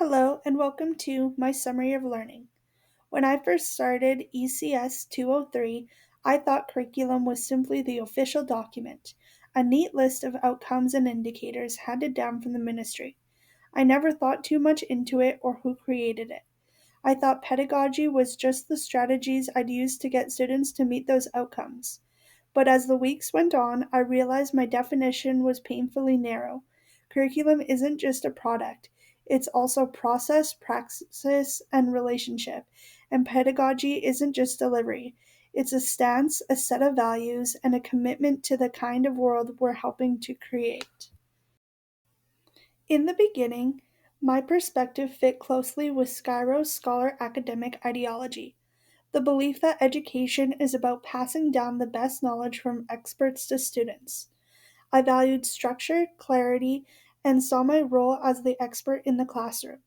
Hello, and welcome to my Summary of Learning. When I first started ECS 203, I thought curriculum was simply the official document, a neat list of outcomes and indicators handed down from the ministry. I never thought too much into it or who created it. I thought pedagogy was just the strategies I'd use to get students to meet those outcomes. But as the weeks went on, I realized my definition was painfully narrow. Curriculum isn't just a product, it's also process, praxis, and relationship. And pedagogy isn't just delivery, it's a stance, a set of values, and a commitment to the kind of world we're helping to create. In the beginning, my perspective fit closely with Skyro's scholar academic ideology. The belief that education is about passing down the best knowledge from experts to students. I valued structure, clarity, and saw my role as the expert in the classroom.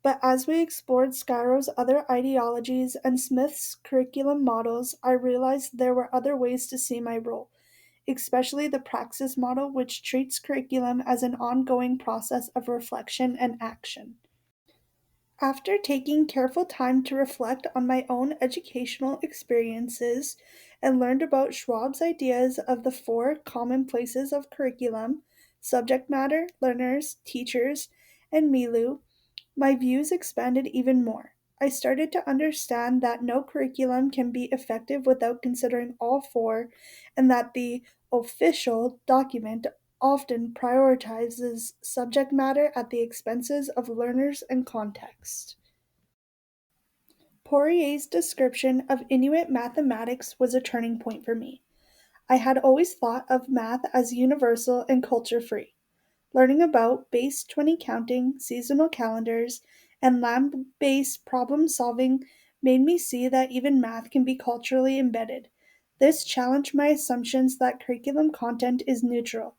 But as we explored Skyro's other ideologies and Smith's curriculum models, I realized there were other ways to see my role, especially the praxis model, which treats curriculum as an ongoing process of reflection and action. After taking careful time to reflect on my own educational experiences and learned about Schwab's ideas of the four common places of curriculum subject matter, learners, teachers, and Milu, my views expanded even more. I started to understand that no curriculum can be effective without considering all four, and that the official document often prioritizes subject matter at the expenses of learners and context. Poirier's description of Inuit mathematics was a turning point for me. I had always thought of math as universal and culture free. Learning about base 20 counting, seasonal calendars, and land based problem solving made me see that even math can be culturally embedded. This challenged my assumptions that curriculum content is neutral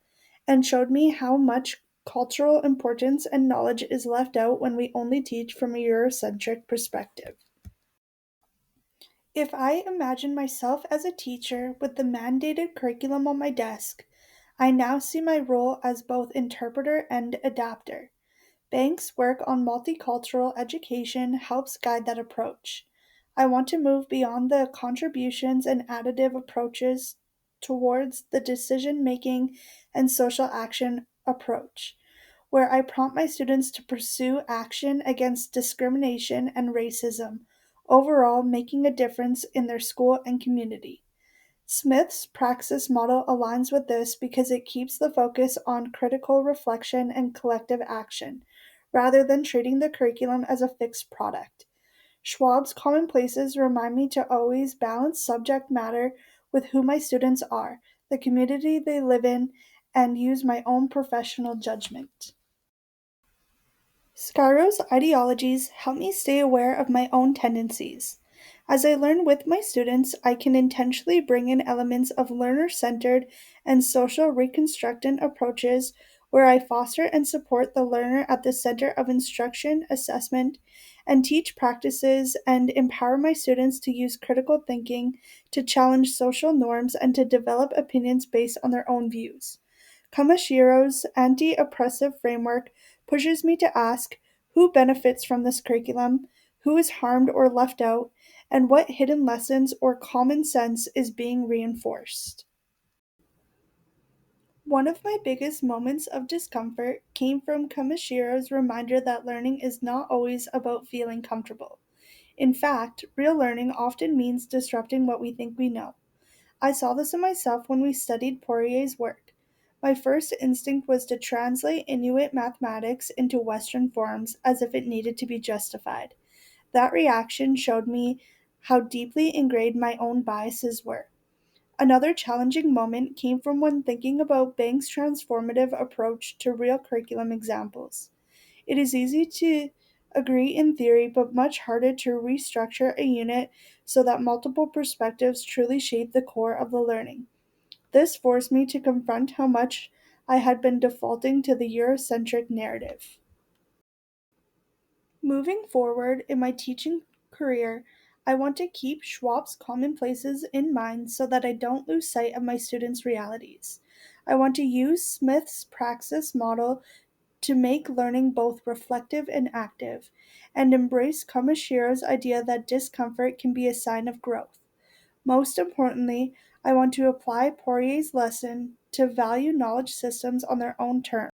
and showed me how much cultural importance and knowledge is left out when we only teach from a Eurocentric perspective. If I imagine myself as a teacher with the mandated curriculum on my desk, I now see my role as both interpreter and adapter. Banks' work on multicultural education helps guide that approach. I want to move beyond the contributions and additive approaches towards the decision making and social action approach, where I prompt my students to pursue action against discrimination and racism, overall making a difference in their school and community. Smith's praxis model aligns with this because it keeps the focus on critical reflection and collective action, rather than treating the curriculum as a fixed product. Schwab's commonplaces remind me to always balance subject matter with who my students are, the community they live in, and use my own professional judgment. Scaro's ideologies help me stay aware of my own tendencies. As I learn with my students, I can intentionally bring in elements of learner centered and social reconstructant approaches where I foster and support the learner at the center of instruction, assessment, and teach practices and empower my students to use critical thinking to challenge social norms and to develop opinions based on their own views. Kamashiro's anti oppressive framework pushes me to ask who benefits from this curriculum, who is harmed or left out, and what hidden lessons or common sense is being reinforced. One of my biggest moments of discomfort came from Kamashiro's reminder that learning is not always about feeling comfortable. In fact, real learning often means disrupting what we think we know. I saw this in myself when we studied Poirier's work. My first instinct was to translate Inuit mathematics into Western forms as if it needed to be justified. That reaction showed me how deeply ingrained my own biases were. Another challenging moment came from when thinking about Banks' transformative approach to real curriculum examples. It is easy to agree in theory, but much harder to restructure a unit so that multiple perspectives truly shape the core of the learning. This forced me to confront how much I had been defaulting to the Eurocentric narrative. Moving forward in my teaching career, I want to keep Schwab's commonplaces in mind so that I don't lose sight of my students' realities. I want to use Smith's praxis model to make learning both reflective and active, and embrace Kamashiro's idea that discomfort can be a sign of growth. Most importantly, I want to apply Poirier's lesson to value knowledge systems on their own terms.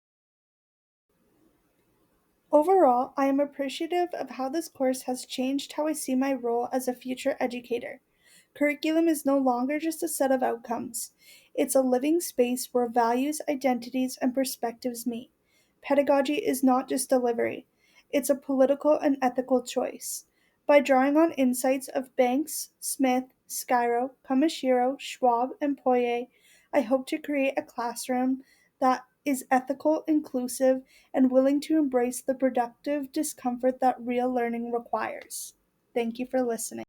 Overall, I am appreciative of how this course has changed how I see my role as a future educator. Curriculum is no longer just a set of outcomes. It's a living space where values, identities, and perspectives meet. Pedagogy is not just delivery, it's a political and ethical choice. By drawing on insights of Banks, Smith, Skyro, Kamashiro, Schwab, and Poirier, I hope to create a classroom that is ethical, inclusive, and willing to embrace the productive discomfort that real learning requires. Thank you for listening.